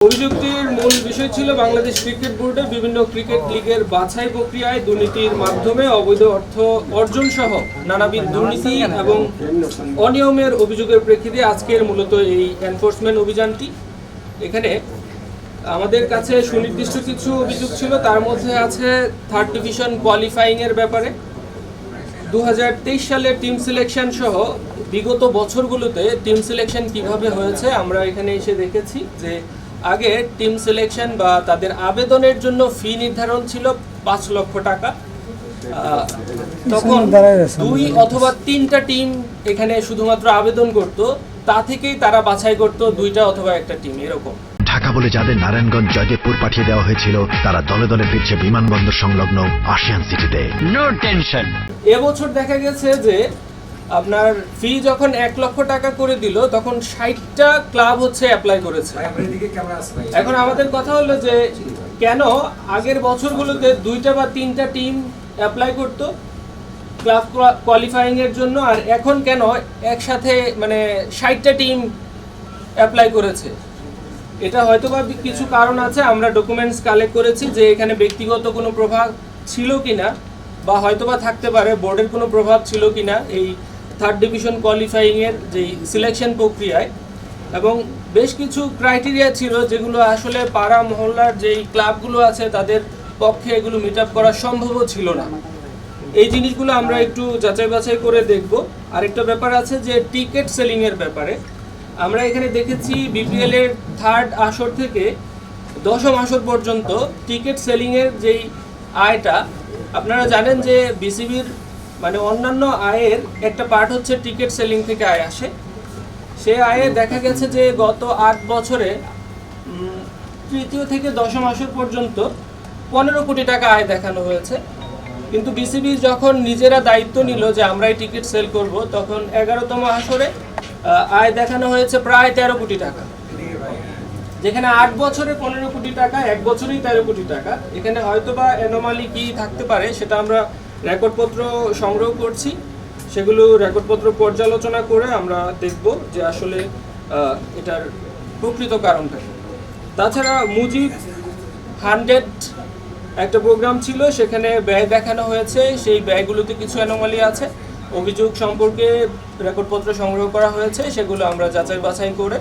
অভিযুক্তির মূল বিষয় ছিল বাংলাদেশ ক্রিকেট বোর্ডে বিভিন্ন ক্রিকেট লিগের বাছাই প্রক্রিয়ায় দুর্নীতির মাধ্যমে অবৈধ অর্থ অর্জন সহ নানাবিধ দুর্নীতি এবং অনিয়মের অভিযোগের প্রেক্ষিতে আজকের মূলত এই এনফোর্সমেন্ট অভিযানটি। এখানে আমাদের কাছে সুনির্দিষ্ট কিছু অভিযোগ ছিল, তার মধ্যে আছে থার্ড ডিভিশন কোয়ালিফাইংয়ের ব্যাপারে 2023 সালের টিম সিলেকশন সহ বিগত বছরগুলোতে টিম সিলেকশন কিভাবে হয়েছে আমরা এখানে এসে দেখেছি যে আগে টিম সিলেকশন বা তাদের আবেদনের জন্য ফি নির্ধারণ ছিল 5 লক্ষ টাকা। তখন 2 অথবা 3টা টিম এখানে শুধুমাত্র আবেদন করত, তা থেকেই তারা বাছাই করত 2টা অথবা 1টা টিম এরকম। ঢাকা বলে যাদের নারায়ণগঞ্জ জয়দেবপুর পাঠিয়ে দেওয়া হয়েছিল তারা দলে দলে ফিরছে বিমানবন্দর সংলগ্ন আশিয়ান সিটিতে। No tension. এবছর দেখা গেছে যে আপনার ফি যখন 1 লক্ষ টাকা করে দিল তখন 60টা ক্লাব হচ্ছে অ্যাপ্লাই করেছে। এখন আমাদের কথা হলো যে কেন আগের বছরগুলোতে 2টা বা 3টা টিম অ্যাপ্লাই করতো ক্লাব কোয়ালিফাইং এর জন্য, আর এখন কেন একসাথে মানে 60টা টিম অ্যাপ্লাই করেছে? এটা হয়তো বা কিছু কারণ আছে, আমরা ডকুমেন্টস কালেক্ট করেছি যে এখানে ব্যক্তিগত কোনো প্রভাব ছিল কিনা বা হয়তোবা থাকতে পারে বোর্ডের কোনো প্রভাব ছিল কিনা এই থার্ড ডিভিশন কোয়ালিফাইংয়ের যেই সিলেকশন প্রক্রিয়ায়। এবং বেশ কিছু ক্রাইটেরিয়া ছিল যেগুলো আসলে পাড়া মহল্লার যেই ক্লাবগুলো আছে তাদের পক্ষে এগুলো মিট আপ করা সম্ভবও ছিল না। এই জিনিসগুলো আমরা একটু যাচাই বাছাই করে দেখব। আরেকটা ব্যাপার আছে যে টিকিট সেলিংয়ের ব্যাপারে আমরা এখানে দেখেছি বিপিএল এর 3rd আসর থেকে 10ম আসর পর্যন্ত টিকিট সেলিংয়ের যেই আয়টা, আপনারা জানেন যে বিসিবির মানে অন্যান্য আয়ের একটা পার্ট হচ্ছে টিকিট সেলিং থেকে আয় আসে। সে আয়ে দেখা গেছে যে গত 8 বছরে 3য় থেকে 10ম আসর পর্যন্ত 15 কোটি টাকা আয় দেখানো হয়েছে। কিন্তু বিসিবি যখন নিজেরা দায়িত্ব নিল যে আমরাই টিকিট সেল করব, তখন 11তম আসরে আয় দেখানো হয়েছে প্রায় 13 কোটি টাকা, যেখানে 8 বছরে 15 কোটি টাকা, 1 বছরেই 13 কোটি টাকা। এখানে হয়তোবা অ্যানোমালি কি থাকতে পারে সেটা আমরা রেকর্ডপত্র সংগ্রহ করছি, সেগুলো রেকর্ডপত্র পর্যালোচনা করে আমরা দেখব যে আসলে এটার প্রকৃত কারণটা কি। তাছাড়া মুজিব 100 একটা প্রোগ্রাম ছিল, সেখানে ব্যয় দেখানো হয়েছে, সেই ব্যয়গুলোতে কিছু অ্যানোমালি আছে। অভিযোগ সম্পর্কে রেকর্ডপত্র সংগ্রহ করা হয়েছে, সেগুলো আমরা যাচাই বাছাই করে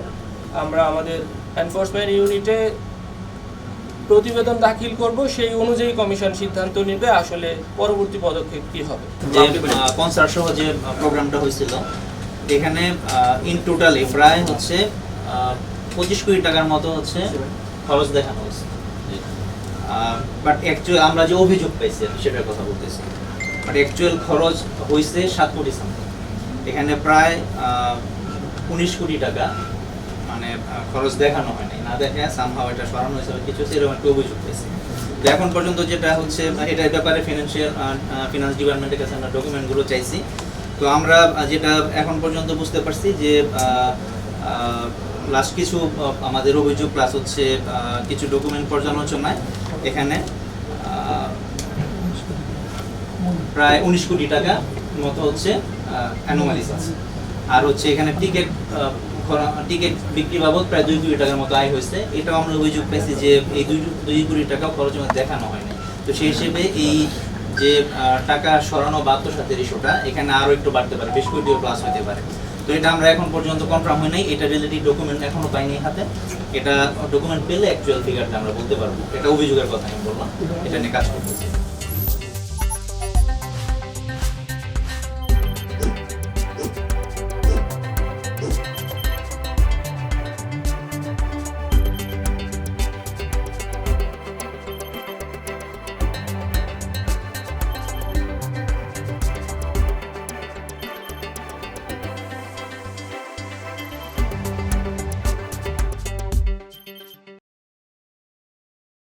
আমরা আমাদের এনফোর্সমেন্ট ইউনিটে প্রতিবেদন দাখিল করব। সেই অনুযায়ী কমিশন সিদ্ধান্ত নেবে আসলে পরবর্তী পদক্ষেপ কি হবে। যে স্পন্সর সহ যে প্রোগ্রামটা হয়েছিল এখানে ইন টোটালি প্রায় হচ্ছে 25 কোটি টাকার মতো হচ্ছে খরচ দেখানো হয়েছে। বাট অ্যাকচুয়ালি আমরা যে অভিযোগ পাইছি সেটার কথা বলতেছি, বাট অ্যাকচুয়াল খরচ হয়েছে 7 কোটি সামথিং। এখানে প্রায় 19 কোটি টাকা মানে খরচ দেখানো হয় নাই, না দেখে সামহাও এটা সরানো হয়েছে কিছু সেরকম একটা অভিযোগ পেয়েছি। তো এখন পর্যন্ত যেটা হচ্ছে এটার ব্যাপারে ফিনান্স ডিপার্টমেন্টের কাছে আমরা ডকুমেন্টগুলো চাইছি। তো আমরা যেটা এখন পর্যন্ত বুঝতে পারছি যে লাস্ট কিছু আমাদের অভিযোগ প্লাস হচ্ছে কিছু ডকুমেন্ট পর্যালোচনায় এখানে প্রায় 19 কোটি টাকা মতো হচ্ছে অ্যানোমালিস আছে। আর হচ্ছে এখানে টিকিট বিক্রি বাবদ প্রায় 2 কোটি টাকার মতো আয় হয়েছে। এটাও আমরা অভিযোগ পেয়েছি যে এই 2 কোটি টাকা খরচের মধ্যে দেখানো হয়নি। তো সেই হিসেবে এই যে টাকা সরানো বা আত্মসাতের ইস্যুটা এখানে আরও একটু বাড়তে পারে, 20 কোটিও প্লাস হতে পারে। তো এটা আমরা এখন পর্যন্ত কনফার্ম হয় নাই, এটা রিলেটেড ডকুমেন্ট এখনো পাইনি হাতে। এটা ডকুমেন্ট পেলে অ্যাকচুয়াল ফিগারটা আমরা বলতে পারবো। এটা অভিযোগের কথা আমি বললাম, এটা নিয়ে কাজ করতেছি।